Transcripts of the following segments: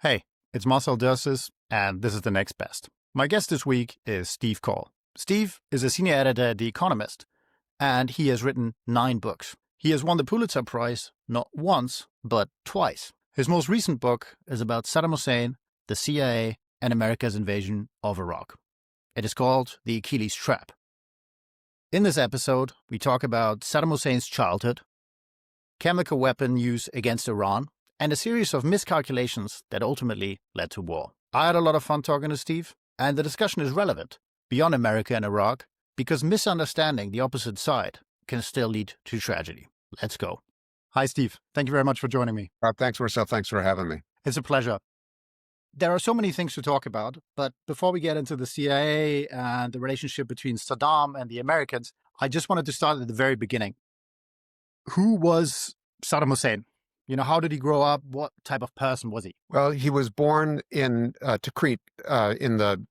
Hey, it's Marcel Dersis, and this is The Next Best. My guest this week is Steve Coll. Steve is a senior editor at The Economist, and he has written 9 books. He has won the Pulitzer Prize not once, but twice. His most recent book is about Saddam Hussein, the CIA, and America's invasion of Iraq. It is called The Achilles Trap. In this episode, we talk about Saddam Hussein's childhood, chemical weapon use against Iran, and a series of miscalculations that ultimately led to war. I had a lot of fun talking to Steve, and the discussion is relevant beyond America and Iraq because misunderstanding the opposite side can still lead to tragedy. Let's go. Hi, Steve. Thank you very much for joining me. Thanks, Marcel. Thanks for having me. It's a pleasure. There are so many things to talk about, but before we get into the CIA and the relationship between Saddam and the Americans, I just wanted to start at the very beginning. Who was Saddam Hussein? How did he grow up? What type of person was he? Well, he was born in Tikrit, in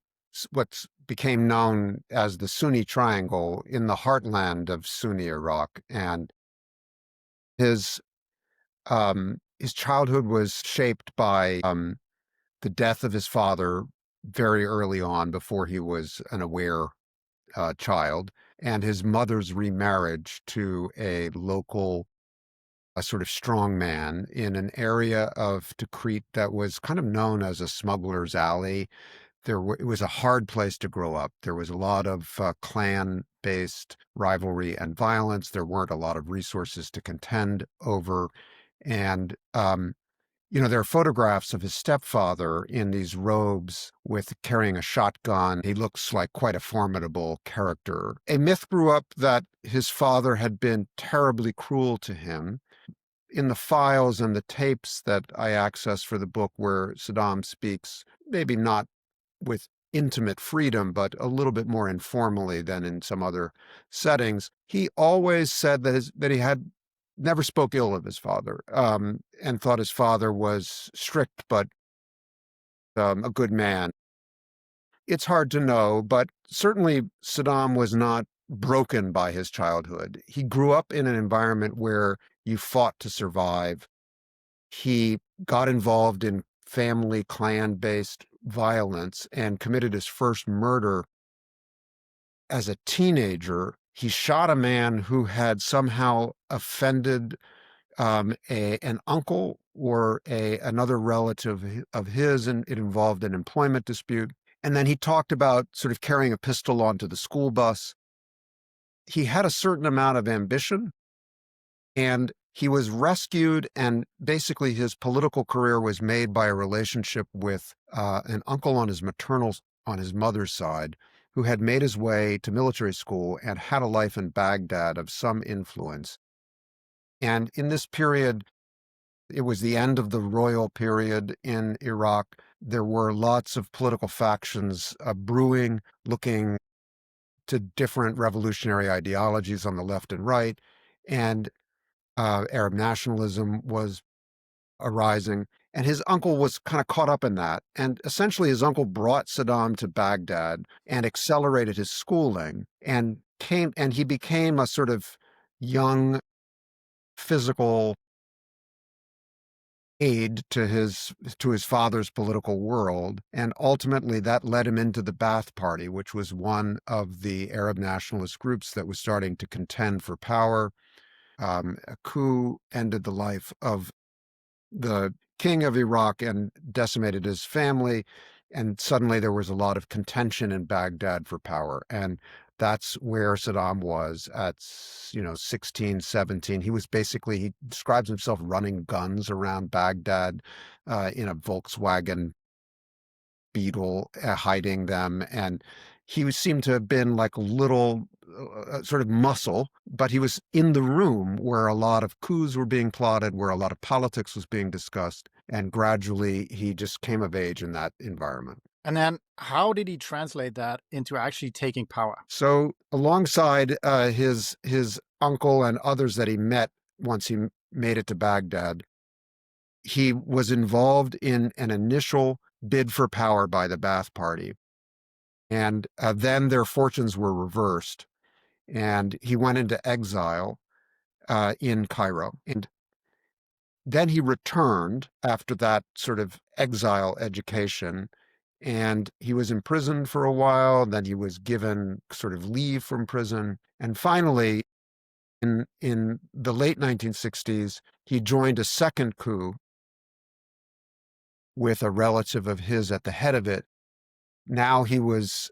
what became known as the Sunni Triangle, in the heartland of Sunni Iraq, and his childhood was shaped by the death of his father very early on, before he was an aware child, and his mother's remarriage to a sort of strong man in an area of Tikrit that was kind of known as a smuggler's alley. It was a hard place to grow up. There was a lot of clan-based rivalry and violence. There weren't a lot of resources to contend over. And, there are photographs of his stepfather in these robes carrying a shotgun. He looks like quite a formidable character. A myth grew up that his father had been terribly cruel to him. In the files and the tapes that I access for the book, where Saddam speaks, maybe not with intimate freedom, but a little bit more informally than in some other settings, he always said that he had never spoke ill of his father, and thought his father was strict, but a good man. It's hard to know, but certainly Saddam was not broken by his childhood. He grew up in an environment where you fought to survive. He got involved in family clan-based violence and committed his first murder as a teenager. He shot a man who had somehow offended an uncle or another relative of his, and it involved an employment dispute. And then he talked about sort of carrying a pistol onto the school bus. He had a certain amount of ambition, and he was rescued, and basically his political career was made by a relationship with an uncle on his mother's side, who had made his way to military school and had a life in Baghdad of some influence. And in this period, it was the end of the royal period in Iraq. There were lots of political factions brewing, looking to different revolutionary ideologies on the left and right, and Arab nationalism was arising. And his uncle was kind of caught up in that. And essentially, his uncle brought Saddam to Baghdad and accelerated his schooling, and he became a sort of young physical aid to his father's political world. And ultimately that led him into the Ba'ath Party, which was one of the Arab nationalist groups that was starting to contend for power. A coup ended the life of the king of Iraq and decimated his family. And suddenly there was a lot of contention in Baghdad for power. And that's where Saddam was at, 16, 17. He describes himself running guns around Baghdad in a Volkswagen Beetle, hiding them. And he seemed to have been like a little sort of muscle, but he was in the room where a lot of coups were being plotted, where a lot of politics was being discussed. And gradually he just came of age in that environment. And then how did he translate that into actually taking power? So alongside his uncle and others that he met once he made it to Baghdad, he was involved in an initial bid for power by the Ba'ath Party. And then their fortunes were reversed, and he went into exile in Cairo. And Then he returned after that sort of exile education, and he was imprisoned for a while. Then he was given sort of leave from prison. And finally, in the late 1960s, he joined a second coup with a relative of his at the head of it. Now he was,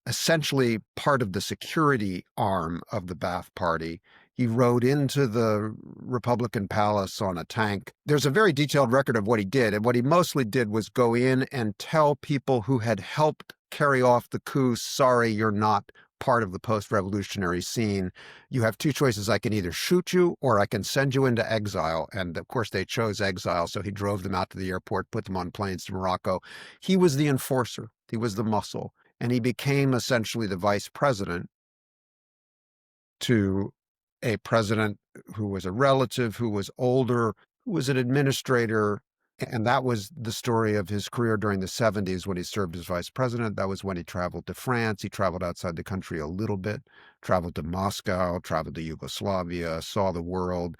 essentially part of the security arm of the Ba'ath Party. He rode into the Republican palace on a tank. There's a very detailed record of what he did. And what he mostly did was go in and tell people who had helped carry off the coup, sorry, you're not part of the post-revolutionary scene. You have two choices. I can either shoot you or I can send you into exile. And of course, they chose exile. So he drove them out to the airport, put them on planes to Morocco. He was the enforcer. He was the muscle. And he became essentially the vice president to a president who was a relative, who was older, who was an administrator. And that was the story of his career during the 70s when he served as vice president. That was when he traveled to France. He traveled outside the country a little bit, traveled to Moscow, traveled to Yugoslavia, saw the world,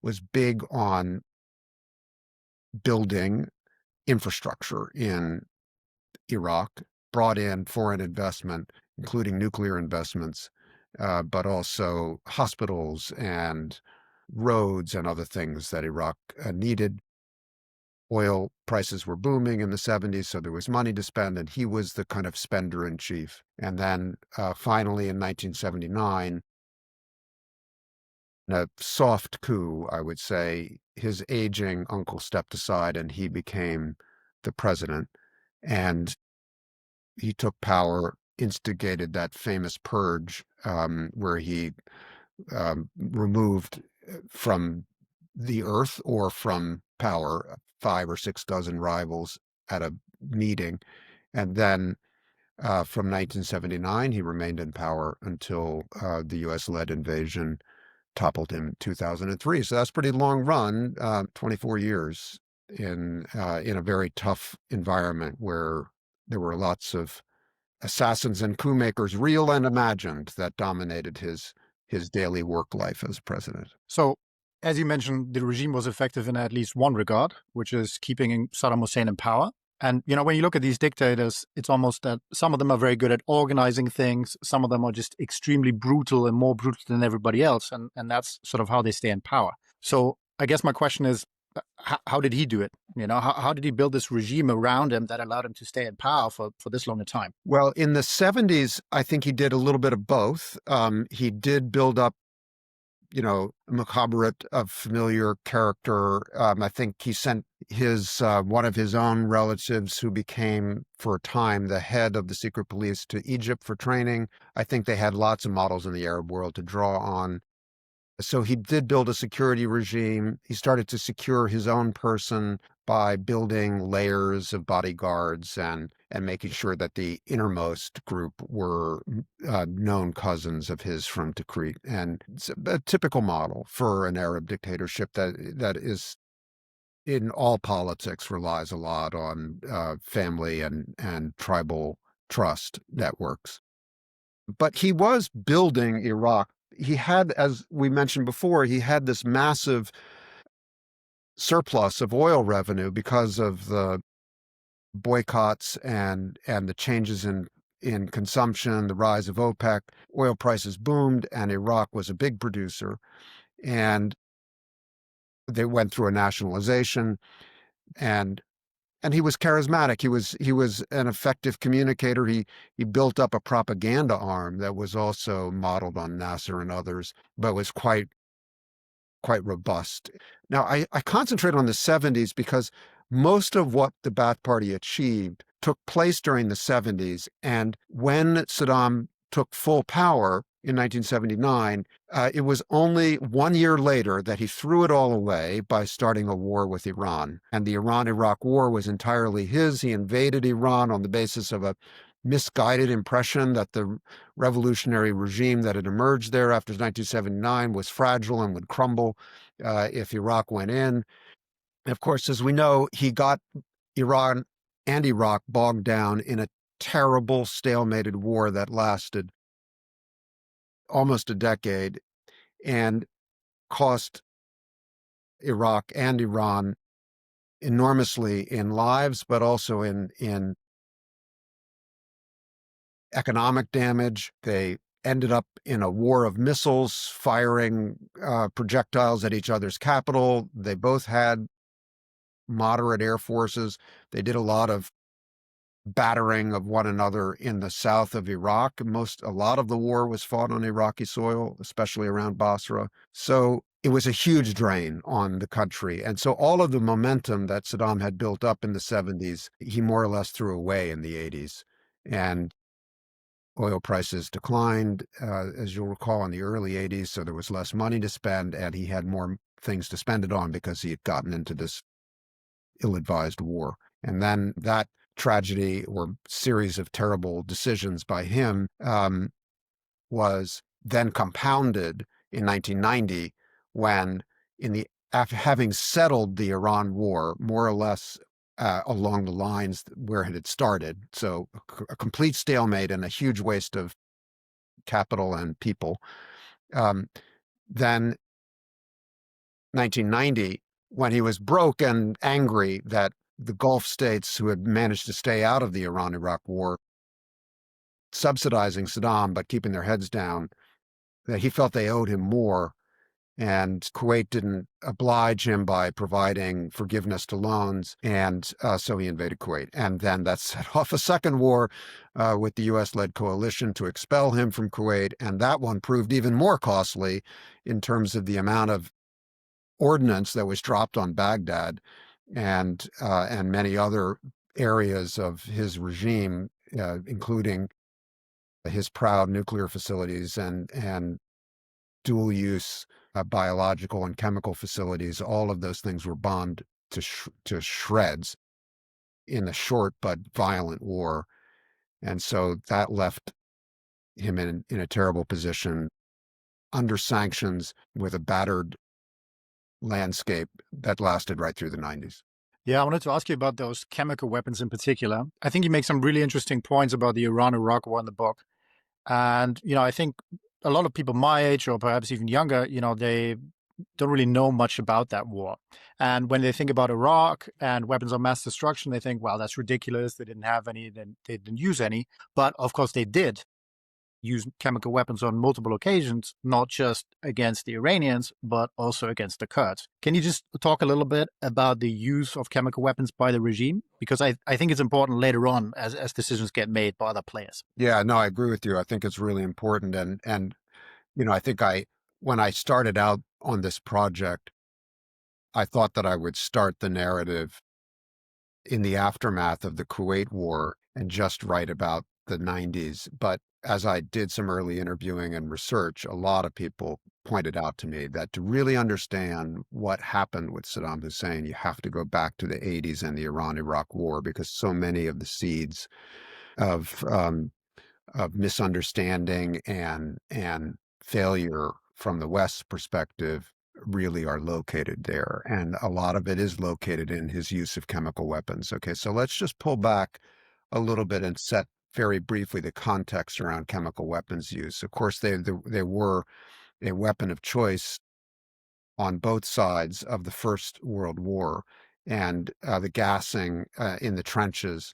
was big on building infrastructure in Iraq, brought in foreign investment, including nuclear investments, but also hospitals and roads and other things that Iraq needed. Oil prices were booming in the 70s, so there was money to spend, and he was the kind of spender in chief. And then finally in 1979, in a soft coup, I would say, his aging uncle stepped aside and he became the president. And he took power, instigated that famous purge where he removed from the earth or from power 5 or 6 dozen rivals at a meeting. And then from 1979, he remained in power until the U.S.-led invasion toppled him in 2003. So that's a pretty long run, 24 years in a very tough environment where there were lots of assassins and coup makers, real and imagined, that dominated his daily work life as president. So, as you mentioned, the regime was effective in at least one regard, which is keeping Saddam Hussein in power. And, when you look at these dictators, it's almost that some of them are very good at organizing things. Some of them are just extremely brutal and more brutal than everybody else. And that's sort of how they stay in power. So I guess my question is, how did he do it? How did he build this regime around him that allowed him to stay in power for this long a time? Well, in the 70s, I think he did a little bit of both. He did build up, a macabre, a familiar character. I think he sent his one of his own relatives, who became, for a time, the head of the secret police, to Egypt for training. I think they had lots of models in the Arab world to draw on. So he did build a security regime. He started to secure his own person by building layers of bodyguards and making sure that the innermost group were known cousins of his from Tikrit. And it's a typical model for an Arab dictatorship that is, in all politics, relies a lot on family and tribal trust networks. But he was building Iraq. He had, as we mentioned before, he had this massive surplus of oil revenue because of the boycotts and the changes in consumption, the rise of OPEC. Oil prices boomed, and Iraq was a big producer. And they went through a nationalization, and he was charismatic. He was an effective communicator. He built up a propaganda arm that was also modeled on Nasser and others, but was quite robust. Now, I concentrate on the 70s because most of what the Ba'ath Party achieved took place during the 70s. And when Saddam took full power in 1979, it was only 1 year later that he threw it all away by starting a war with Iran. And the Iran-Iraq war was entirely his. He invaded Iran on the basis of a misguided impression that the revolutionary regime that had emerged there after 1979 was fragile and would crumble if Iraq went in. And of course, as we know, he got Iran and Iraq bogged down in a terrible stalemated war that lasted almost a decade and cost Iraq and Iran enormously in lives, but also in economic damage. They ended up in a war of missiles, firing projectiles at each other's capital. They both had moderate air forces. They did a lot of battering of one another in the south of Iraq. A lot of the war was fought on Iraqi soil, especially around Basra. So it was a huge drain on the country. And so all of the momentum that Saddam had built up in the 70s, he more or less threw away in the 80s. And oil prices declined, as you'll recall, in the early 80s. So there was less money to spend, and he had more things to spend it on because he had gotten into this ill-advised war. And then that tragedy or series of terrible decisions by him was then compounded in 1990 when, after having settled the Iran war more or less along the lines where it had started, so a complete stalemate and a huge waste of capital and people, then 1990, when he was broke and angry that the Gulf states who had managed to stay out of the Iran-Iraq war, subsidizing Saddam but keeping their heads down, that he felt they owed him more. And Kuwait didn't oblige him by providing forgiveness to loans. And so he invaded Kuwait. And then that set off a second war with the U.S.-led coalition to expel him from Kuwait. And that one proved even more costly in terms of the amount of ordnance that was dropped on Baghdad and many other areas of his regime, including his proud nuclear facilities and dual use biological and chemical facilities. All of those things were bombed to shreds in a short but violent war. And so that left him in a terrible position under sanctions with a battered landscape that lasted right through the 90s. Yeah, I wanted to ask you about those chemical weapons in particular. I think you make some really interesting points about the Iran-Iraq war in the book. And, I think a lot of people my age or perhaps even younger, they don't really know much about that war. And when they think about Iraq and weapons of mass destruction, they think, well, that's ridiculous. They didn't have any, they didn't use any. But of course they did use chemical weapons on multiple occasions, not just against the Iranians, but also against the Kurds. Can you just talk a little bit about the use of chemical weapons by the regime? Because I think it's important later on as decisions get made by other players. Yeah, no, I agree with you. I think it's really important. And I think when I started out on this project, I thought that I would start the narrative in the aftermath of the Kuwait War and just write about the 90s. But as I did some early interviewing and research, a lot of people pointed out to me that to really understand what happened with Saddam Hussein, you have to go back to the 80s and the Iran-Iraq War, because so many of the seeds of misunderstanding and failure from the West's perspective really are located there. And a lot of it is located in his use of chemical weapons. Okay, so let's just pull back a little bit and set very briefly the context around chemical weapons use. Of course, they were a weapon of choice on both sides of the First World War. And the gassing in the trenches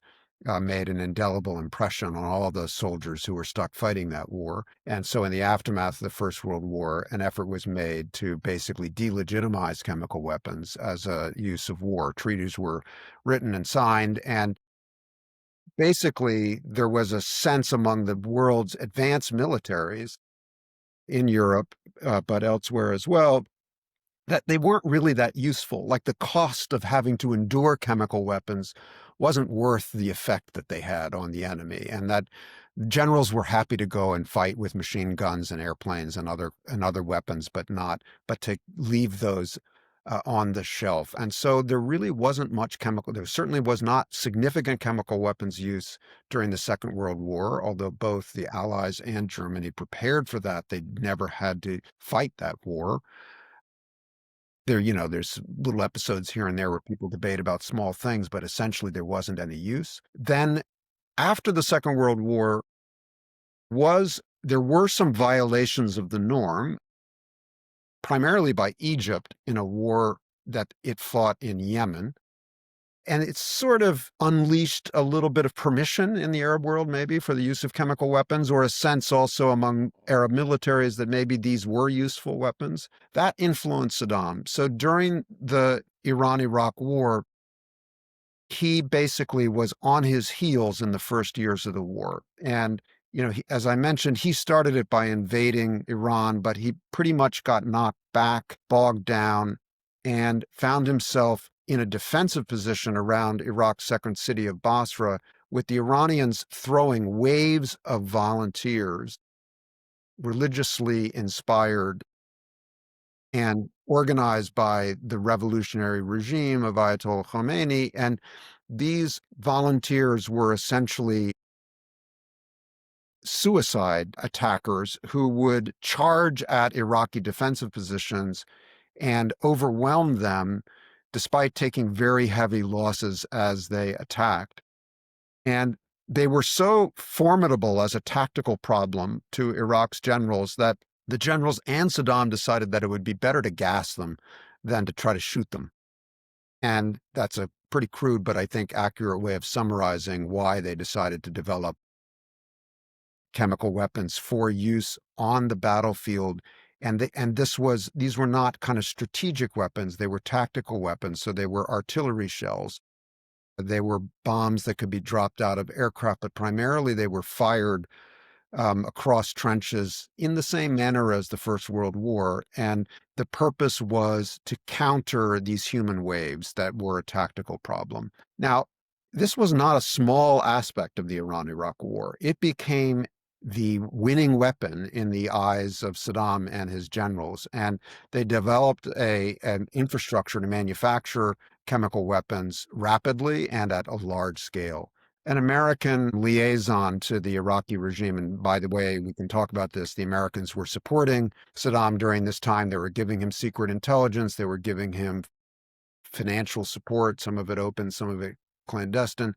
made an indelible impression on all of those soldiers who were stuck fighting that war. And so in the aftermath of the First World War, an effort was made to basically delegitimize chemical weapons as a use of war. Treaties were written and signed, and basically there was a sense among the world's advanced militaries in Europe, but elsewhere as well, that they weren't really that useful. Like the cost of having to endure chemical weapons wasn't worth the effect that they had on the enemy, and that generals were happy to go and fight with machine guns and airplanes and other weapons, but to leave those on the shelf. And so there really wasn't much there certainly was not significant chemical weapons use during the Second World War, although both the Allies and Germany prepared for that. They never had to fight that war. There's little episodes here and there where people debate about small things, but essentially there wasn't any use. Then after the Second World War there were some violations of the norm, primarily by Egypt in a war that it fought in Yemen. And it's sort of unleashed a little bit of permission in the Arab world, maybe, for the use of chemical weapons, or a sense also among Arab militaries that maybe these were useful weapons. That influenced Saddam. So during the Iran-Iraq War, he basically was on his heels in the first years of the war. And, as I mentioned, he started it by invading Iran, but he pretty much got knocked back, bogged down, and found himself in a defensive position around Iraq's second city of Basra, with the Iranians throwing waves of volunteers, religiously inspired and organized by the revolutionary regime of Ayatollah Khomeini. And these volunteers were essentially suicide attackers who would charge at Iraqi defensive positions and overwhelm them despite taking very heavy losses as they attacked. And they were so formidable as a tactical problem to Iraq's generals that the generals and Saddam decided that it would be better to gas them than to try to shoot them. And that's a pretty crude, but I think accurate way of summarizing why they decided to develop chemical weapons for use on the battlefield. And these were not kind of strategic weapons. They were tactical weapons. So they were artillery shells. They were bombs that could be dropped out of aircraft, but primarily they were fired across trenches in the same manner as the First World War. And the purpose was to counter these human waves that were a tactical problem. Now, this was not a small aspect of the Iran-Iraq War. It became the winning weapon in the eyes of Saddam and his generals. And they developed an infrastructure to manufacture chemical weapons rapidly and at a large scale. An American liaison to the Iraqi regime, and by the way, we can talk about this, the Americans were supporting Saddam during this time. They were giving him secret intelligence. They were giving him financial support, some of it open, some of it clandestine.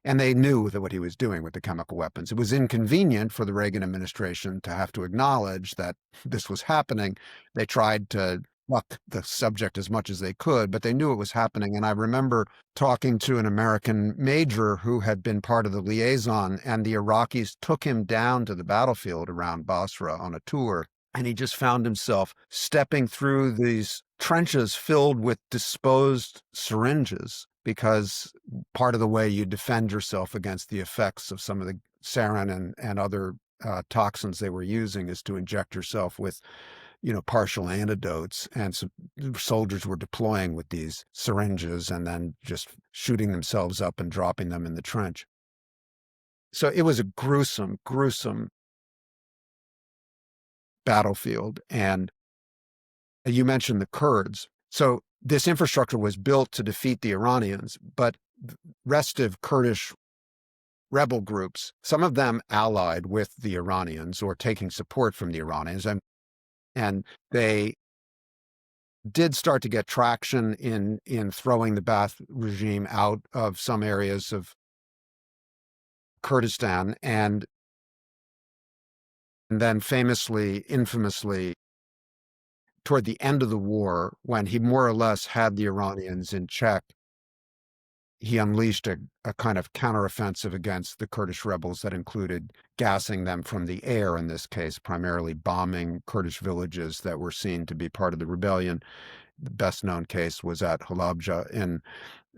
And they knew that what he was doing with the chemical weapons. It was inconvenient for the Reagan administration to have to acknowledge that this was happening. They tried to duck the subject as much as they could, but they knew it was happening. And I remember talking to an American major who had been part of the liaison, and the Iraqis took him down to the battlefield around Basra on a tour. And he just found himself stepping through these trenches filled with disposed syringes, because part of the way you defend yourself against the effects of some of the sarin and other toxins they were using is to inject yourself with, partial antidotes. And so soldiers were deploying with these syringes and then just shooting themselves up and dropping them in the trench. So it was a gruesome, gruesome battlefield. And you mentioned the Kurds. So this infrastructure was built to defeat the Iranians, but restive Kurdish rebel groups, some of them allied with the Iranians or taking support from the Iranians, and they did start to get traction in throwing the Ba'ath regime out of some areas of Kurdistan, and then infamously, toward the end of the war, when he more or less had the Iranians in check, he unleashed a kind of counteroffensive against the Kurdish rebels that included gassing them from the air, in this case, primarily bombing Kurdish villages that were seen to be part of the rebellion. The best known case was at Halabja, in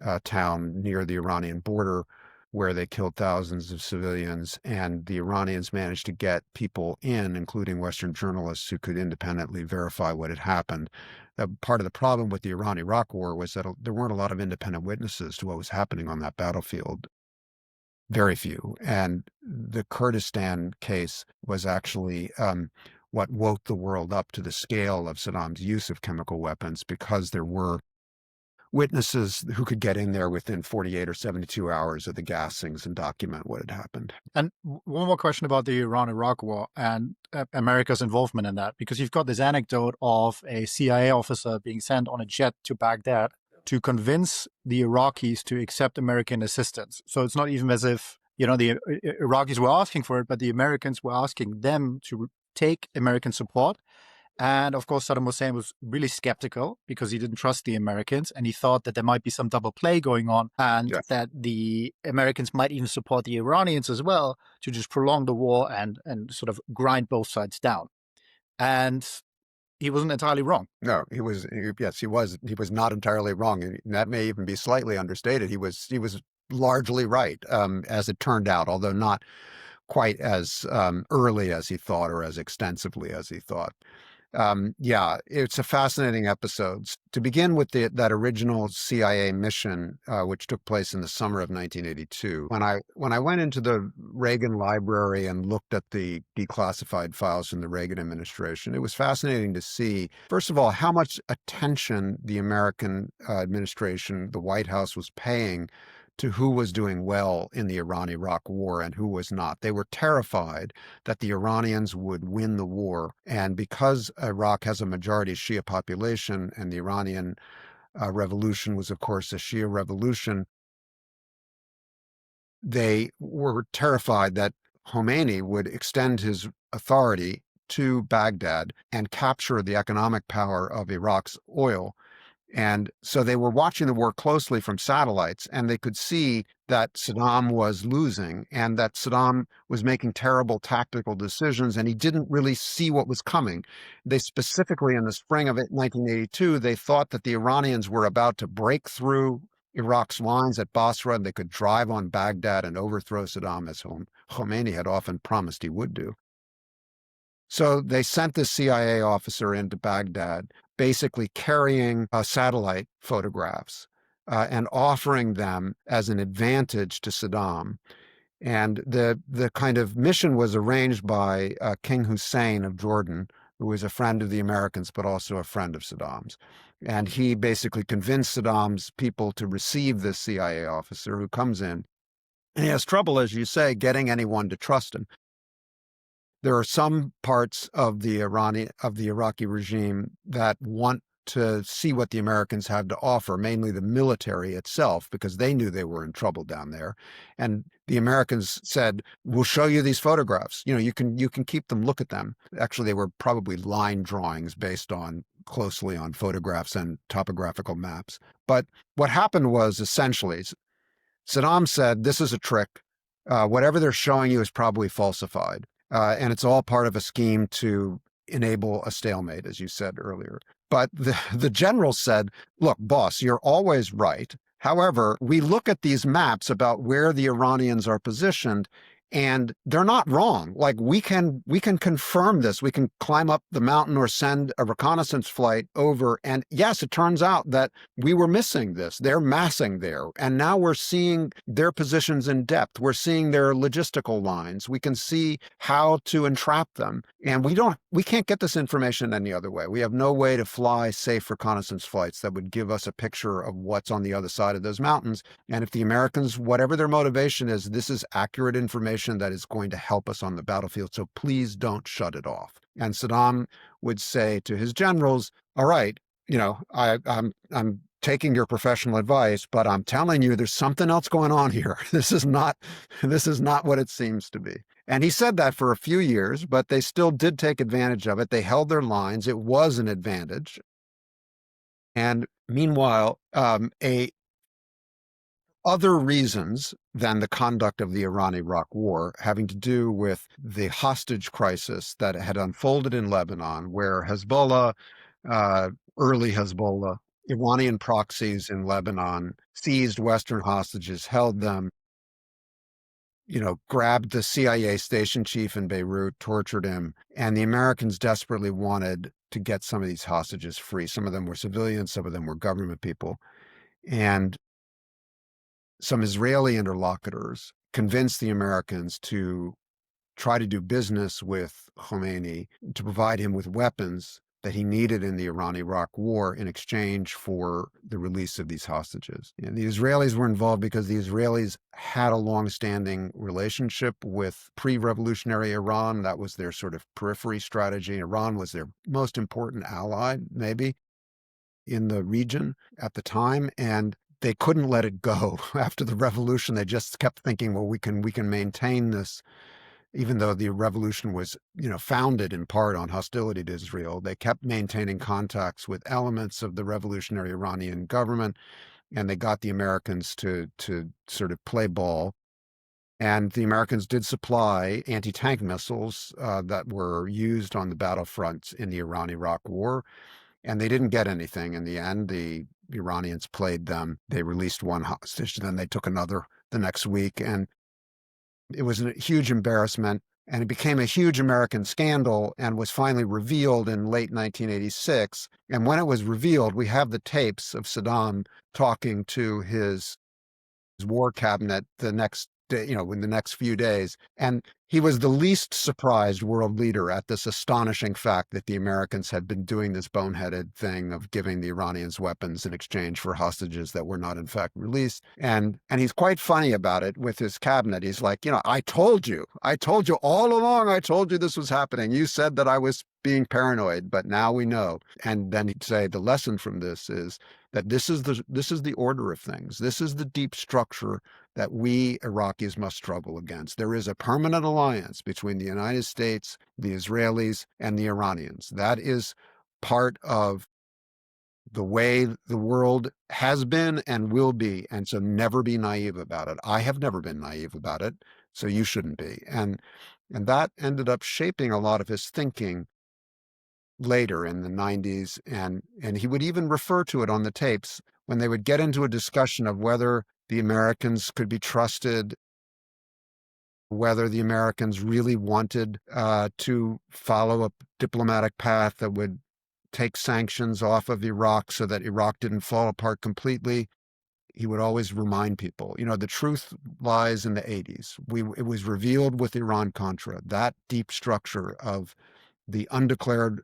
a town near the Iranian border, where they killed thousands of civilians, and the Iranians managed to get people in, including Western journalists, who could independently verify what had happened. Part of the problem with the Iran-Iraq War was that there weren't a lot of independent witnesses to what was happening on that battlefield. Very few. And the Kurdistan case was actually what woke the world up to the scale of Saddam's use of chemical weapons, because there were witnesses who could get in there within 48 or 72 hours of the gassings and document what had happened. And one more question about the Iran-Iraq War and America's involvement in that, because you've got this anecdote of a CIA officer being sent on a jet to Baghdad to convince the Iraqis to accept American assistance. So it's not even as if, the Iraqis were asking for it, but the Americans were asking them to take American support. And of course, Saddam Hussein was really skeptical because he didn't trust the Americans, and he thought that there might be some double play going on, and Yeah. that the Americans might even support the Iranians as well to just prolong the war and sort of grind both sides down. And he wasn't entirely wrong. No, yes, he was not entirely wrong. And that may even be slightly understated. He was largely right, as it turned out, although not quite as early as he thought or as extensively as he thought. Yeah, it's a fascinating episode. To begin with, that original CIA mission, which took place in the summer of 1982, when I went into the Reagan library and looked at the declassified files from the Reagan administration, it was fascinating to see, first of all, how much attention the American administration, the White House, was paying to who was doing well in the Iran-Iraq war and who was not. They were terrified that the Iranians would win the war. And because Iraq has a majority Shia population and the Iranian revolution was, of course, a Shia revolution, they were terrified that Khomeini would extend his authority to Baghdad and capture the economic power of Iraq's oil. And so they were watching the war closely from satellites, and they could see that Saddam was losing and that Saddam was making terrible tactical decisions, and he didn't really see what was coming. They specifically, in the spring of 1982, they thought that the Iranians were about to break through Iraq's lines at Basra, and they could drive on Baghdad and overthrow Saddam, as Khomeini had often promised he would do. So they sent this CIA officer into Baghdad, basically carrying satellite photographs and offering them as an advantage to Saddam. And the kind of mission was arranged by King Hussein of Jordan, who was a friend of the Americans, but also a friend of Saddam's. And he basically convinced Saddam's people to receive this CIA officer who comes in. And he has trouble, as you say, getting anyone to trust him. There are some parts of the Iraqi regime that want to see what the Americans have to offer, mainly the military itself, because they knew they were in trouble down there. And the Americans said, "We'll show you these photographs. You know, you can keep them, look at them." Actually, they were probably line drawings based on closely on photographs and topographical maps. But what happened was essentially Saddam said, "This is a trick. Whatever they're showing you is probably falsified. And it's all part of a scheme to enable a stalemate," as you said earlier. But the general said, "Look, boss, you're always right. However, we look at these maps about where the Iranians are positioned, and they're not wrong. Like we can confirm this. We can climb up the mountain or send a reconnaissance flight over. And yes, it turns out that we were missing this. They're massing there. And now we're seeing their positions in depth. We're seeing their logistical lines. We can see how to entrap them. And we can't get this information any other way. We have no way to fly safe reconnaissance flights that would give us a picture of what's on the other side of those mountains. And if the Americans, whatever their motivation is, this is accurate information that is going to help us on the battlefield. So please don't shut it off." And Saddam would say to his generals, "All right, I'm taking your professional advice, but I'm telling you, there's something else going on here. This is not what it seems to be." And he said that for a few years, but they still did take advantage of it. They held their lines. It was an advantage. And meanwhile, other reasons than the conduct of the Iran-Iraq war having to do with the hostage crisis that had unfolded in Lebanon, where Hezbollah, early Hezbollah, Iranian proxies in Lebanon seized Western hostages, held them, grabbed the CIA station chief in Beirut, tortured him, and the Americans desperately wanted to get some of these hostages free. Some of them were civilians, some of them were government people. And some Israeli interlocutors convinced the Americans to try to do business with Khomeini, to provide him with weapons that he needed in the Iran-Iraq war in exchange for the release of these hostages. And the Israelis were involved because the Israelis had a long-standing relationship with pre-revolutionary Iran. That was their sort of periphery strategy. Iran was their most important ally, maybe, in the region at the time. And they couldn't let it go after the revolution. They just kept thinking, well, we can maintain this even though the revolution was, founded in part on hostility to Israel, they kept maintaining contacts with elements of the revolutionary Iranian government, and they got the Americans to sort of play ball. And the Americans did supply anti-tank missiles that were used on the battlefronts in the Iran-Iraq War, and they didn't get anything in the end. The Iranians played them. They released one hostage, then they took another the next week, and it was a huge embarrassment, and it became a huge American scandal and was finally revealed in late 1986. And when it was revealed, we have the tapes of Saddam talking to his war cabinet the next day, in the next few days. And he was the least surprised world leader at this astonishing fact that the Americans had been doing this boneheaded thing of giving the Iranians weapons in exchange for hostages that were not in fact released. And he's quite funny about it with his cabinet. He's like, I told you all along, I told you this was happening. You said that I was being paranoid, but now we know. And then he'd say the lesson from this is that this is the order of things. This is the deep structure that we Iraqis must struggle against. There is a permanent alliance between the United States, the Israelis, and the Iranians. That is part of the way the world has been and will be. And so never be naive about it. I have never been naive about it, so you shouldn't be. And that ended up shaping a lot of his thinking later in the 90s, and he would even refer to it on the tapes when they would get into a discussion of whether the Americans could be trusted, whether the Americans really wanted to follow a diplomatic path that would take sanctions off of Iraq so that Iraq didn't fall apart completely. He would always remind people, the truth lies in the 80s. It was revealed with Iran-Contra, that deep structure of the undeclared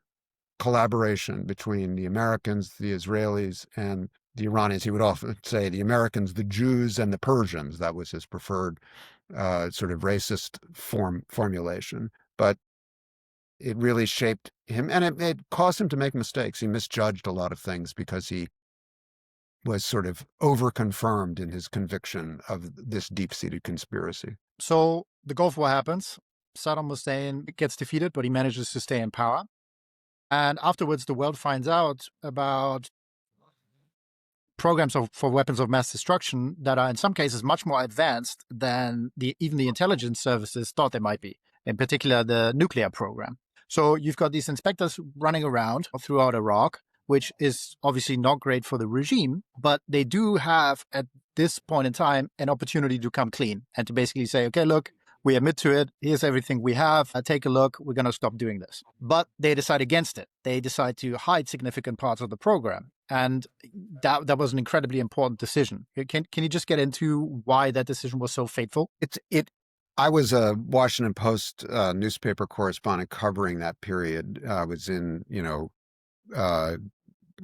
collaboration between the Americans, the Israelis, and the Iranians. He would often say the Americans, the Jews, and the Persians. That was his preferred sort of racist formulation. But it really shaped him, and it caused him to make mistakes. He misjudged a lot of things because he was sort of over-confirmed in his conviction of this deep-seated conspiracy. So the Gulf War happens. Saddam Hussein gets defeated, but he manages to stay in power. And afterwards, the world finds out about programs for weapons of mass destruction that are in some cases much more advanced than even the intelligence services thought they might be, in particular the nuclear program. So you've got these inspectors running around throughout Iraq, which is obviously not great for the regime, but they do have at this point in time an opportunity to come clean and to basically say, okay, look, we admit to it. Here's everything we have. Take a look. We're going to stop doing this. But they decide against it. They decide to hide significant parts of the program. And that was an incredibly important decision. Can you just get into why that decision was so fateful? I was a Washington Post newspaper correspondent covering that period. I was in,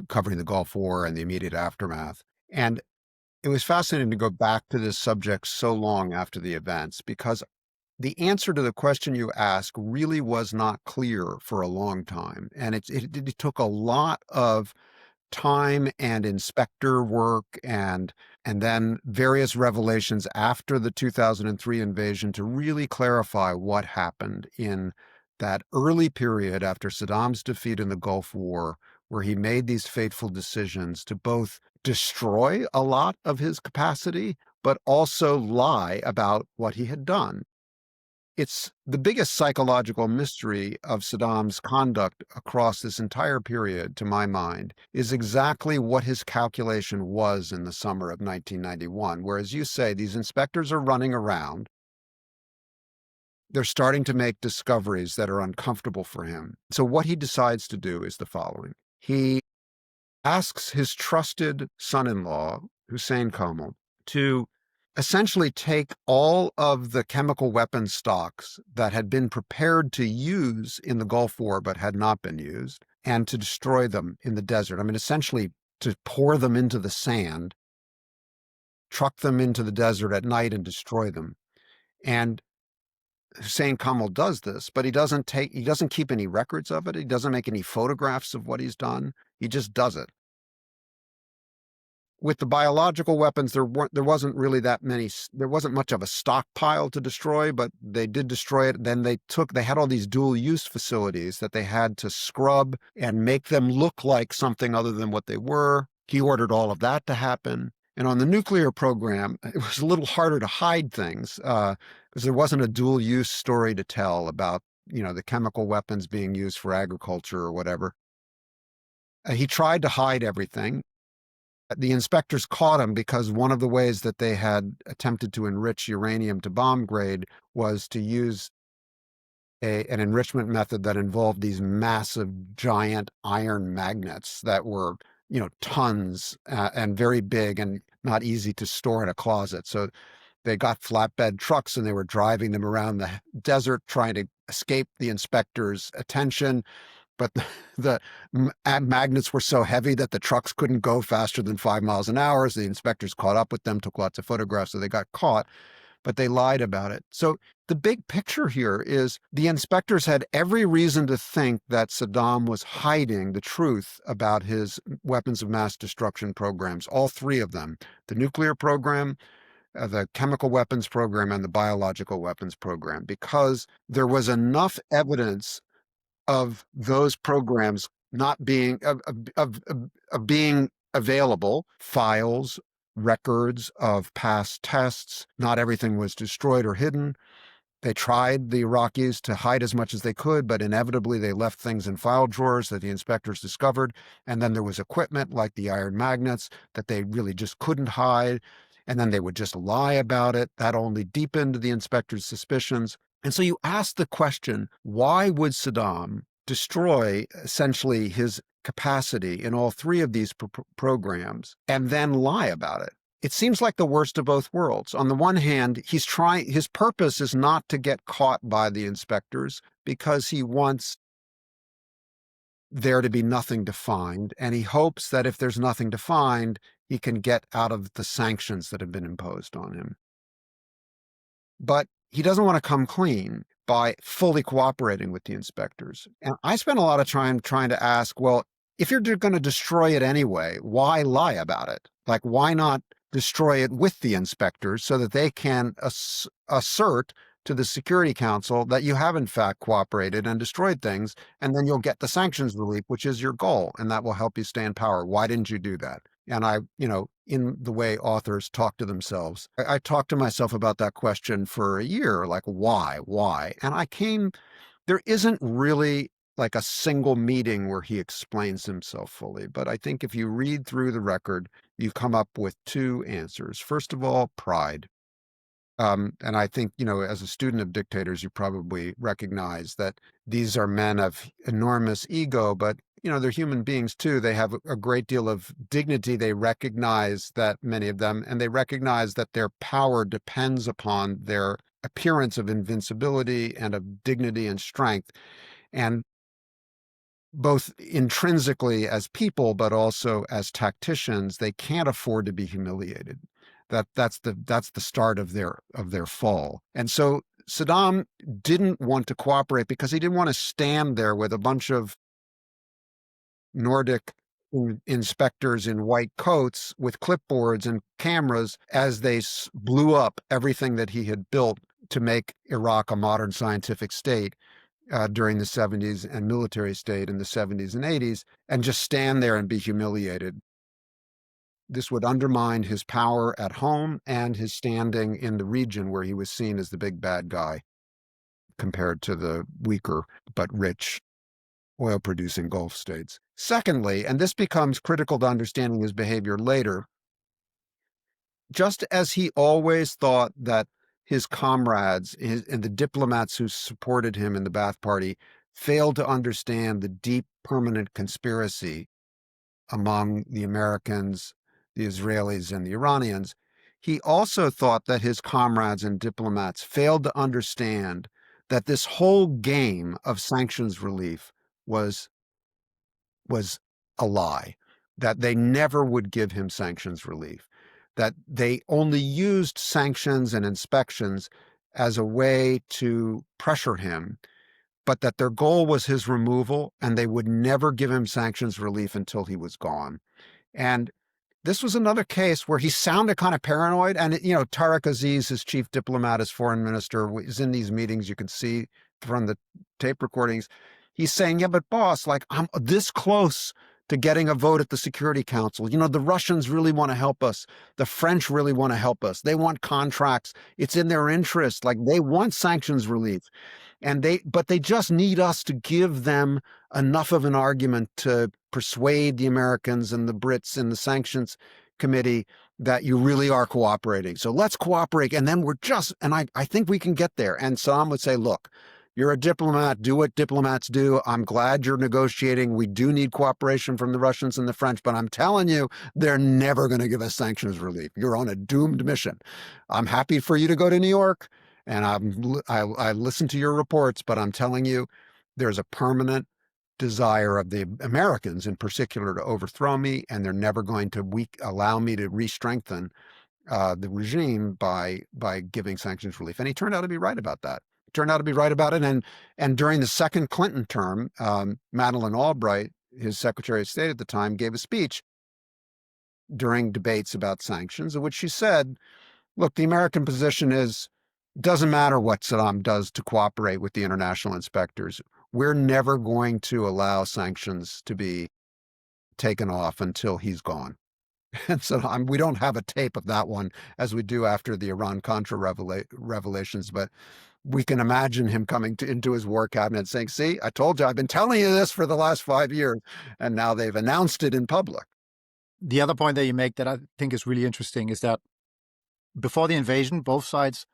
covering the Gulf War and the immediate aftermath. And it was fascinating to go back to this subject so long after the events, because the answer to the question you ask really was not clear for a long time. And it took a lot of time and inspector work and then various revelations after the 2003 invasion to really clarify what happened in that early period after Saddam's defeat in the Gulf War, where he made these fateful decisions to both destroy a lot of his capacity, but also lie about what he had done. It's the biggest psychological mystery of Saddam's conduct across this entire period, to my mind, is exactly what his calculation was in the summer of 1991, where, as you say, these inspectors are running around. They're starting to make discoveries that are uncomfortable for him. So what he decides to do is the following. He asks his trusted son-in-law, Hussein Coll, to essentially take all of the chemical weapon stocks that had been prepared to use in the Gulf War but had not been used, and to destroy them in the desert. I mean, essentially to pour them into the sand, truck them into the desert at night and destroy them. And Hussein Coll does this, but he doesn't keep any records of it. He doesn't make any photographs of what he's done. He just does it. with the biological weapons, there wasn't really that many. There wasn't much of a stockpile to destroy, but they did destroy it. Then they had all these dual use facilities that they had to scrub and make them look like something other than what they were. He ordered all of that to happen. And on the nuclear program, it was a little harder to hide things because there wasn't a dual use story to tell about, the chemical weapons being used for agriculture or whatever. He tried to hide everything. The inspectors caught him because one of the ways that they had attempted to enrich uranium to bomb grade was to use an enrichment method that involved these massive, giant iron magnets that were, tons and very big and not easy to store in a closet. So they got flatbed trucks and they were driving them around the desert trying to escape the inspectors' attention. But the magnets were so heavy that the trucks couldn't go faster than 5 miles an hour. So the inspectors caught up with them, took lots of photographs, so they got caught, but they lied about it. So the big picture here is the inspectors had every reason to think that Saddam was hiding the truth about his weapons of mass destruction programs, all three of them, the nuclear program, the chemical weapons program, and the biological weapons program, because there was enough evidence of those programs not being of being available, files, records of past tests. Not everything was destroyed or hidden. They tried, the Iraqis, to hide as much as they could, but inevitably they left things in file drawers that the inspectors discovered. And then there was equipment like the iron magnets that they really just couldn't hide. And then they would just lie about it. That only deepened the inspectors' suspicions. And so you ask the question, why would Saddam destroy essentially his capacity in all three of these programs and then lie about it? It seems like the worst of both worlds. On the one hand, his purpose is not to get caught by the inspectors because he wants there to be nothing to find. And he hopes that if there's nothing to find, he can get out of the sanctions that have been imposed on him. But he doesn't want to come clean by fully cooperating with the inspectors. And I spent a lot of time trying to ask, well, if you're going to destroy it anyway, why lie about it? Like, why not destroy it with the inspectors so that they can assert to the Security Council that you have in fact cooperated and destroyed things, and then you'll get the sanctions relief, which is your goal, and that will help you stay in power. Why didn't you do that? And I, in the way authors talk to themselves, I talked to myself about that question for a year, like, why? And there isn't really like a single meeting where he explains himself fully. But I think if you read through the record, you come up with two answers. First of all, pride. And I think, as a student of Dictators, you probably recognize that these are men of enormous ego, but, they're human beings too. They have a great deal of dignity. They recognize that, many of them, and they recognize that their power depends upon their appearance of invincibility and of dignity and strength. And both intrinsically as people, but also as tacticians, they can't afford to be humiliated. That's the start of their fall. And so Saddam didn't want to cooperate because he didn't want to stand there with a bunch of Nordic inspectors in white coats with clipboards and cameras as they blew up everything that he had built to make Iraq a modern scientific state during the 70s and military state in the 70s and 80s, and just stand there and be humiliated. This would undermine his power at home and his standing in the region where he was seen as the big bad guy compared to the weaker but rich oil-producing Gulf states. Secondly, and this becomes critical to understanding his behavior later, just as he always thought that his comrades and the diplomats who supported him in the Ba'ath Party failed to understand the deep, permanent conspiracy among the Americans, the Israelis, and the Iranians, he also thought that his comrades and diplomats failed to understand that this whole game of sanctions relief was a lie, that they never would give him sanctions relief, that they only used sanctions and inspections as a way to pressure him, but that their goal was his removal, and they would never give him sanctions relief until he was gone. And this was another case where he sounded kind of paranoid. And, Tariq Aziz, his chief diplomat, his foreign minister, is in these meetings. You can see from the tape recordings. He's saying, yeah, but boss, like, I'm this close to getting a vote at the Security Council. The Russians really want to help us. The French really want to help us. They want contracts. It's in their interest. Like, they want sanctions relief. But they just need us to give them enough of an argument to persuade the Americans and the Brits in the sanctions committee that you really are cooperating. So let's cooperate. And then I think we can get there. And Saddam would say, look, you're a diplomat, do what diplomats do. I'm glad you're negotiating. We do need cooperation from the Russians and the French, but I'm telling you, they're never going to give us sanctions relief. You're on a doomed mission. I'm happy for you to go to New York. And I listen to your reports, but I'm telling you, there's a permanent desire of the Americans in particular to overthrow me, and they're never going to allow me to re-strengthen the regime by giving sanctions relief. And he turned out to be right about that. And during the second Clinton term, Madeleine Albright, his Secretary of State at the time, gave a speech during debates about sanctions in which she said, look, the American position is, doesn't matter what Saddam does to cooperate with the international inspectors. We're never going to allow sanctions to be taken off until he's gone. And so we don't have a tape of that one as we do after the Iran-Contra revelations, but we can imagine him coming into his war cabinet saying, see, I told you, I've been telling you this for the last 5 years, and now they've announced it in public. The other point that you make that I think is really interesting is that before the invasion, both sides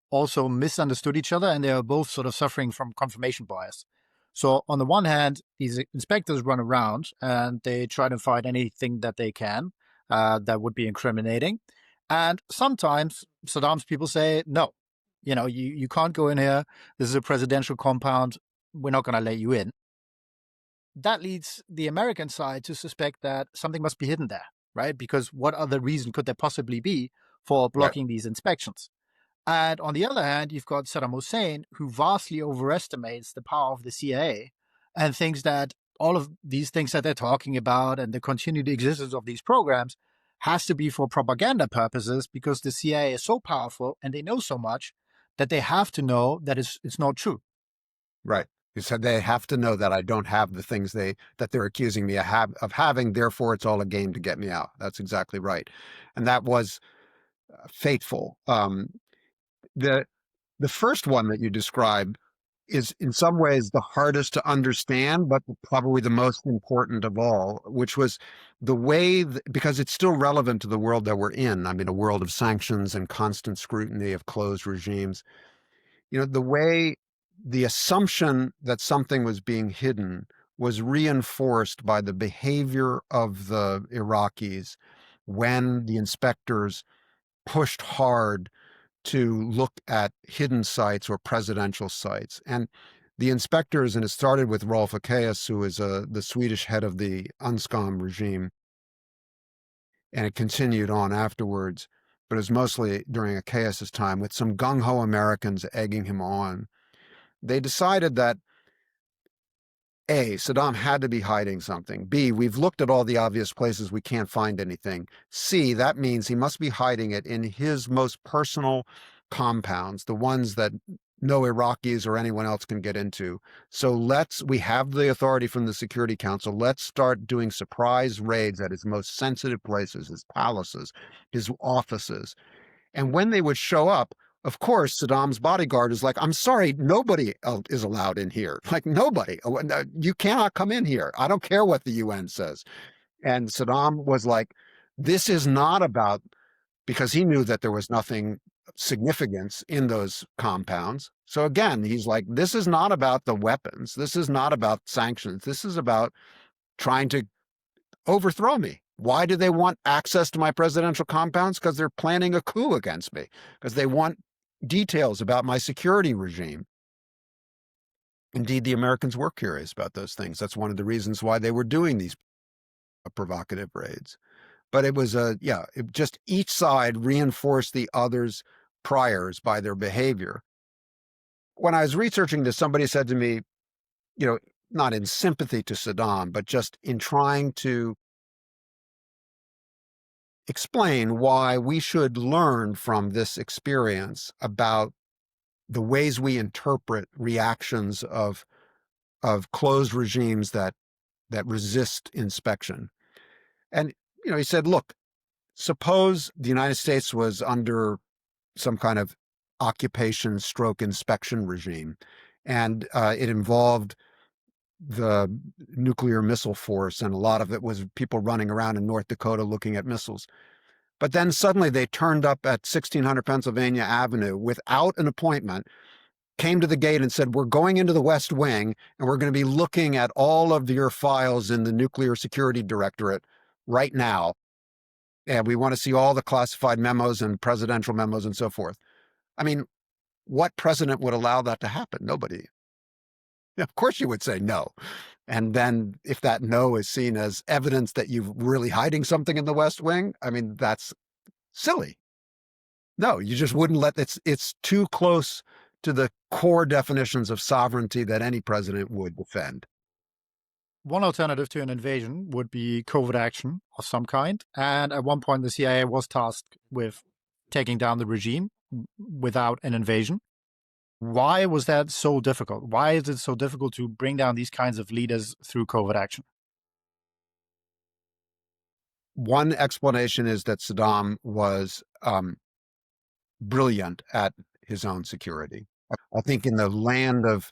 also misunderstood each other, and they are both sort of suffering from confirmation bias. So on the one hand, these inspectors run around and they try to find anything that they can that would be incriminating. And sometimes Saddam's people say, no, you can't go in here. This is a presidential compound. We're not going to let you in. That leads the American side to suspect that something must be hidden there, right? Because what other reason could there possibly be for blocking these inspections? And on the other hand, you've got Saddam Hussein, who vastly overestimates the power of the CIA and thinks that all of these things that they're talking about and the continued existence of these programs has to be for propaganda purposes because the CIA is so powerful and they know so much that they have to know that it's not true. Right. You said they have to know that I don't have the things that they're accusing me of having. Therefore, it's all a game to get me out. That's exactly right. And that was fateful. The first one that you described is in some ways the hardest to understand, but probably the most important of all, which was the way, because it's still relevant to the world that we're in. I mean, a world of sanctions and constant scrutiny of closed regimes. The way the assumption that something was being hidden was reinforced by the behavior of the Iraqis when the inspectors pushed hard to look at hidden sites or presidential sites. And the inspectors, and it started with Rolf Ekéus, who is the Swedish head of the UNSCOM regime, and it continued on afterwards, but it was mostly during Ekéus's time with some gung-ho Americans egging him on. They decided that A, Saddam had to be hiding something. B, we've looked at all the obvious places we can't find anything. C, that means he must be hiding it in his most personal compounds, the ones that no Iraqis or anyone else can get into. So we have the authority from the Security Council. Let's start doing surprise raids at his most sensitive places, his palaces, his offices. And when they would show up, of course, Saddam's bodyguard is like, I'm sorry, nobody is allowed in here. Like, nobody. You cannot come in here. I don't care what the UN says. And Saddam was like, this is not about, because he knew that there was nothing significance in those compounds. So again, he's like, this is not about the weapons. This is not about sanctions. This is about trying to overthrow me. Why do they want access to my presidential compounds? Because they're planning a coup against me, because they want details about my security regime. Indeed, the Americans were curious about those things. That's one of the reasons why they were doing these provocative raids. But it was just each side reinforced the other's priors by their behavior. When I was researching this, somebody said to me, not in sympathy to Saddam, but just in trying to explain why we should learn from this experience about the ways we interpret reactions of closed regimes that resist inspection. And he said, look, suppose the United States was under some kind of occupation stroke inspection regime, and it involved the nuclear missile force, and a lot of it was people running around in North Dakota looking at missiles. But then suddenly they turned up at 1600 Pennsylvania Avenue without an appointment, came to the gate and said, we're going into the West Wing, and we're going to be looking at all of your files in the Nuclear Security Directorate right now. And we want to see all the classified memos and presidential memos and so forth. I mean, what president would allow that to happen? Nobody. Of course you would say no. And then if that no is seen as evidence that you're really hiding something in the West Wing, I mean, that's silly. No, you just wouldn't let it's too close to the core definitions of sovereignty that any president would defend. One alternative to an invasion would be covert action of some kind. And at one point, the CIA was tasked with taking down the regime without an invasion. Why was that so difficult? Why is it so difficult to bring down these kinds of leaders through covert action? One explanation is that Saddam was brilliant at his own security. I think in the land of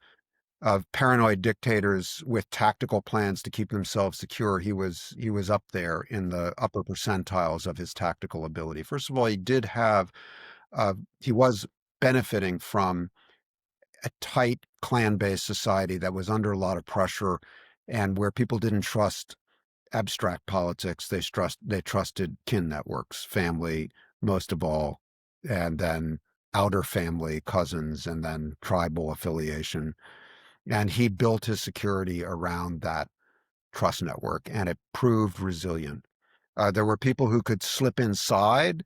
paranoid dictators with tactical plans to keep themselves secure, he was up there in the upper percentiles of his tactical ability. First of all, he was benefiting from a tight clan-based society that was under a lot of pressure, and where people didn't trust abstract politics. They trusted kin networks, family most of all, and then outer family, cousins, and then tribal affiliation. And he built his security around that trust network, and it proved resilient. There were people who could slip inside.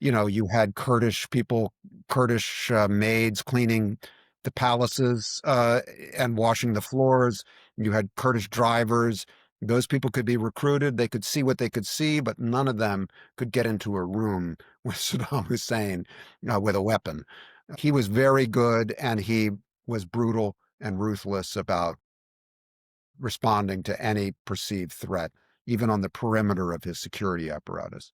You had Kurdish people, Kurdish maids cleaning the palaces and washing the floors. You had Kurdish drivers. Those people could be recruited. They could see what they could see, but none of them could get into a room with Saddam Hussein with a weapon. He was very good, and he was brutal and ruthless about responding to any perceived threat, even on the perimeter of his security apparatus.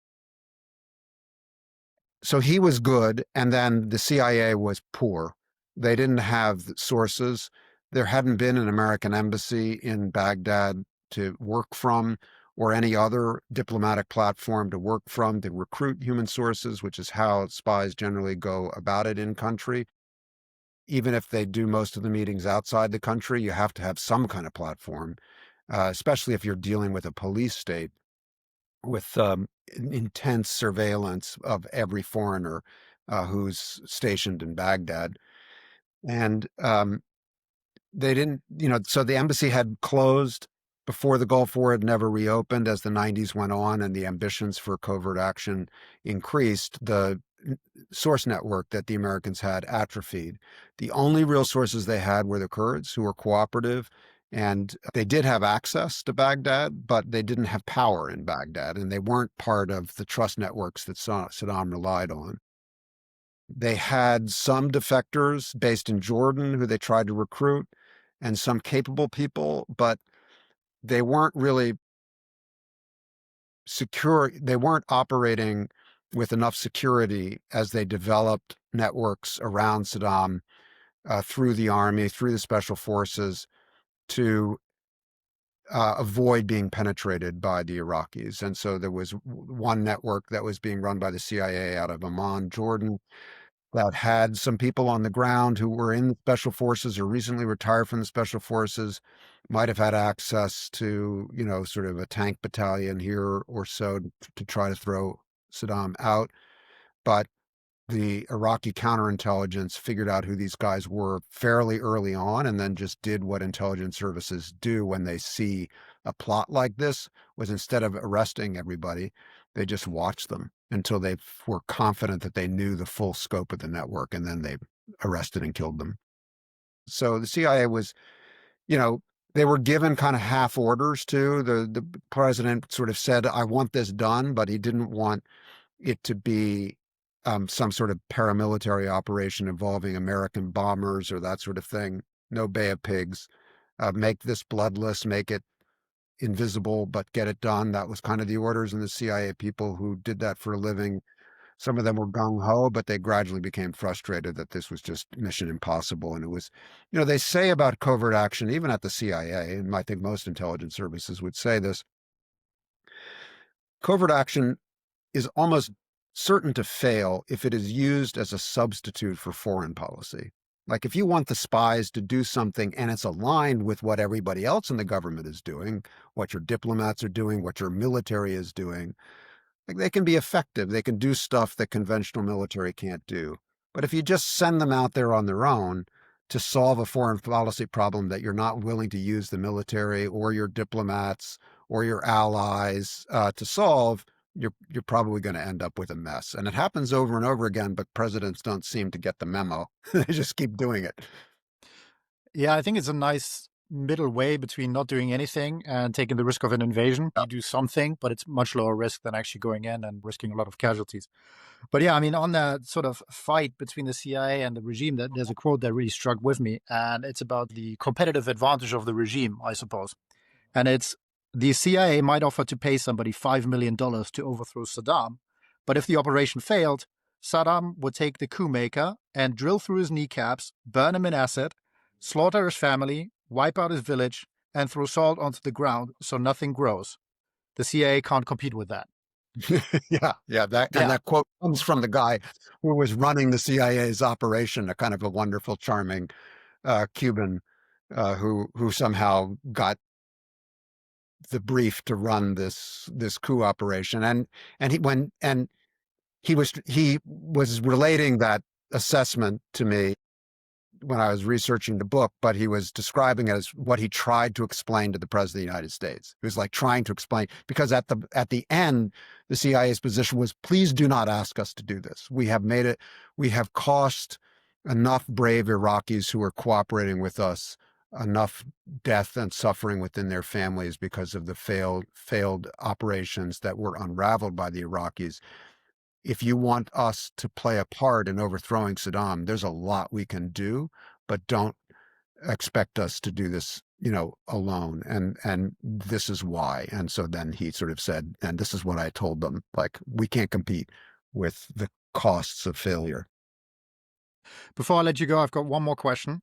So he was good, and then the CIA was poor. They didn't have sources. There hadn't been an American embassy in Baghdad to work from, or any other diplomatic platform to work from to recruit human sources, which is how spies generally go about it in country. Even if they do most of the meetings outside the country, you have to have some kind of platform, especially if you're dealing with a police state with intense surveillance of every foreigner who's stationed in Baghdad. And they didn't, so the embassy had closed before the Gulf War, had never reopened. As the 90s went on and the ambitions for covert action increased, the source network that the Americans had atrophied. The only real sources they had were the Kurds, who were cooperative, and they did have access to Baghdad, but they didn't have power in Baghdad, and they weren't part of the trust networks that Saddam relied on. They had some defectors based in Jordan who they tried to recruit, and some capable people, but they weren't really secure. They weren't operating with enough security as they developed networks around Saddam through the army, through the special forces, to avoid being penetrated by the Iraqis. And so there was one network that was being run by the CIA out of Amman, Jordan, that had some people on the ground who were in the special forces or recently retired from the special forces, might have had access to, sort of a tank battalion here or so to try to throw Saddam out. But the Iraqi counterintelligence figured out who these guys were fairly early on, and then just did what intelligence services do when they see a plot like this, was instead of arresting everybody, they just watched them until they were confident that they knew the full scope of the network, and then they arrested and killed them. So the CIA was, they were given kind of half orders too. The president sort of said, "I want this done," but he didn't want it to be some sort of paramilitary operation involving American bombers or that sort of thing. No Bay of Pigs. Make this bloodless, make it invisible, but get it done. That was kind of the orders. And the CIA people who did that for a living, some of them were gung ho, but they gradually became frustrated that this was just mission impossible. And it was, they say about covert action, even at the CIA, and I think most intelligence services would say this, covert action is almost certain to fail if it is used as a substitute for foreign policy. Like if you want the spies to do something and it's aligned with what everybody else in the government is doing, what your diplomats are doing, what your military is doing, like they can be effective. They can do stuff that conventional military can't do. But if you just send them out there on their own to solve a foreign policy problem that you're not willing to use the military or your diplomats or your allies to solve, you're probably going to end up with a mess. And it happens over and over again, but presidents don't seem to get the memo. They just keep doing it. Yeah, I think it's a nice middle way between not doing anything and taking the risk of an invasion. You do something, but it's much lower risk than actually going in and risking a lot of casualties. But yeah, I mean, on that sort of fight between the CIA and the regime, there's a quote that really struck with me, and it's about the competitive advantage of the regime, I suppose. And it's the CIA might offer to pay somebody $5 million to overthrow Saddam, but if the operation failed, Saddam would take the coup maker and drill through his kneecaps, burn him in acid, slaughter his family, wipe out his village, and throw salt onto the ground so nothing grows. The CIA can't compete with that. Yeah. That quote comes from the guy who was running the CIA's operation, a kind of a wonderful, charming Cuban who somehow got the brief to run this coup operation, and he was relating that assessment to me when I was researching the book, but he was describing it as what he tried to explain to the President of the United States. He was like trying to explain, because at the end, the CIA's position was, please do not ask us to do this. We have cost enough brave Iraqis who are cooperating with us enough death and suffering within their families because of the failed operations that were unraveled by the Iraqis. If you want us to play a part in overthrowing Saddam, there's a lot we can do, but don't expect us to do this, alone. And this is why. And so then he sort of said, and this is what I told them, like, we can't compete with the costs of failure. Before I let you go, I've got one more question.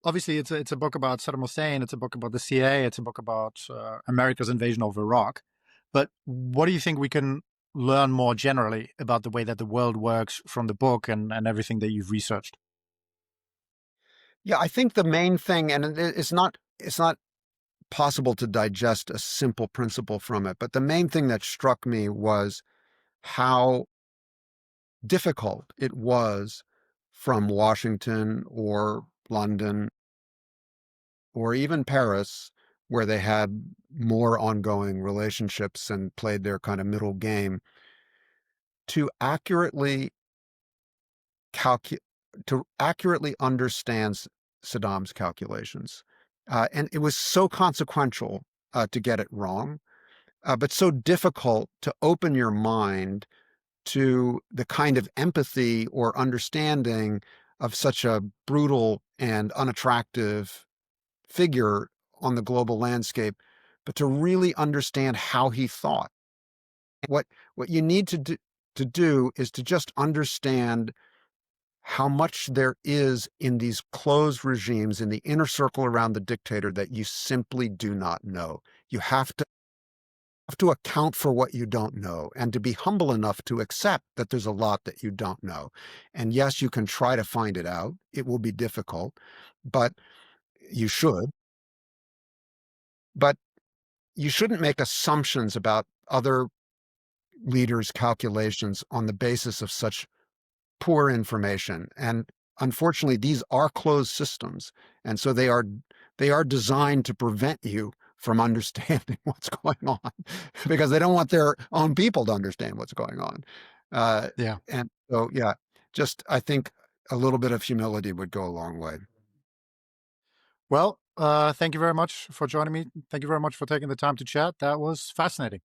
Obviously, it's a book about Saddam Hussein. It's a book about the CIA. It's a book about America's invasion of Iraq. But what do you think we can learn more generally about the way that the world works from the book and everything that you've researched? Yeah, I think the main thing, and it's not possible to digest a simple principle from it, but the main thing that struck me was how difficult it was from Washington or London or even Paris, where they had more ongoing relationships and played their kind of middle game, to accurately understand Saddam's calculations. And it was so consequential to get it wrong, but so difficult to open your mind to the kind of empathy or understanding of such a brutal and unattractive figure on the global landscape, but to really understand how he thought. What you need to do is to just understand how much there is in these closed regimes, in the inner circle around the dictator, that you simply do not know. You have to account for what you don't know, and to be humble enough to accept that there's a lot that you don't know. And yes, you can try to find it out. It will be difficult, but you should. But you shouldn't make assumptions about other leaders' calculations on the basis of such poor information. And unfortunately, these are closed systems. And so they are designed to prevent you from understanding what's going on, because they don't want their own people to understand what's going on. Yeah. And so, yeah, just I think a little bit of humility would go a long way. Well, Thank you very much for joining me. Thank you very much for taking the time to chat. That was fascinating.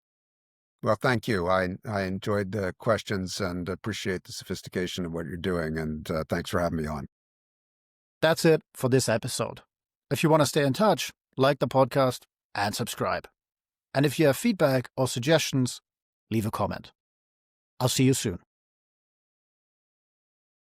Well, thank you. I enjoyed the questions and appreciate the sophistication of what you're doing. And thanks for having me on. That's it for this episode. If you want to stay in touch, like the podcast and subscribe. And if you have feedback or suggestions, leave a comment. I'll see you soon.